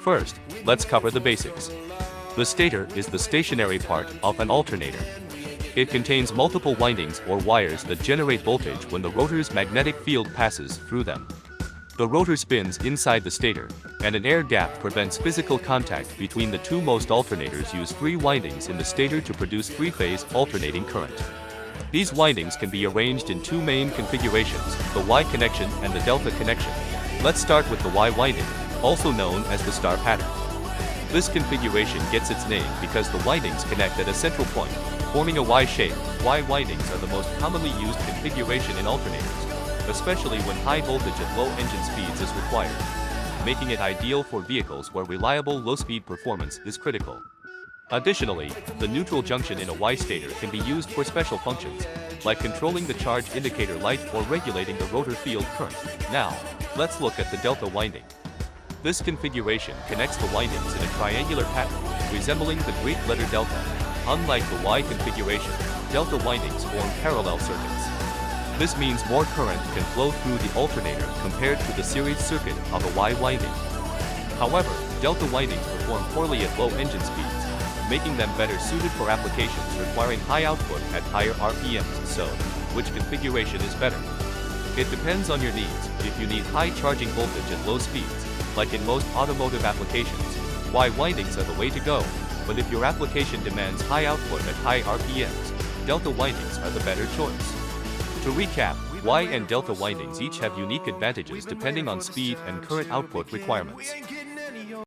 First, let's cover the basics. The stator is the stationary part of an alternator. It contains multiple windings or wires that generate voltage when the rotor's magnetic field passes through them. The rotor spins inside the stator, and an air gap prevents physical contact between the two. Most alternators use 3 windings in the stator to produce 3-phase alternating current. These windings can be arranged in 2 main configurations, the Y connection and the delta connection. Let's start with the Y winding, also known as the star pattern. This configuration gets its name because the windings connect at a central point, forming a Y shape. Y windings are the most commonly used configuration in alternators, especially when high voltage at low engine speeds is required, making it ideal for vehicles where reliable low-speed performance is critical. Additionally, the neutral junction in a Y stator can be used for special functions, like controlling the charge indicator light or regulating the rotor field current. Now, let's look at the delta winding. This configuration connects the windings in a triangular pattern, resembling the Greek letter delta. Unlike the Y configuration, delta windings form parallel circuits. This means more current can flow through the alternator compared to the series circuit of a Y winding. However, delta windings perform poorly at low engine speeds, making them better suited for applications requiring high output at higher RPMs. So, which configuration is better? It depends on your needs. If you need high charging voltage at low speeds, like in most automotive applications, Y windings are the way to go. But if your application demands high output at high RPMs, delta windings are the better choice. To recap, Y and delta windings each have unique advantages depending on speed and current output requirements.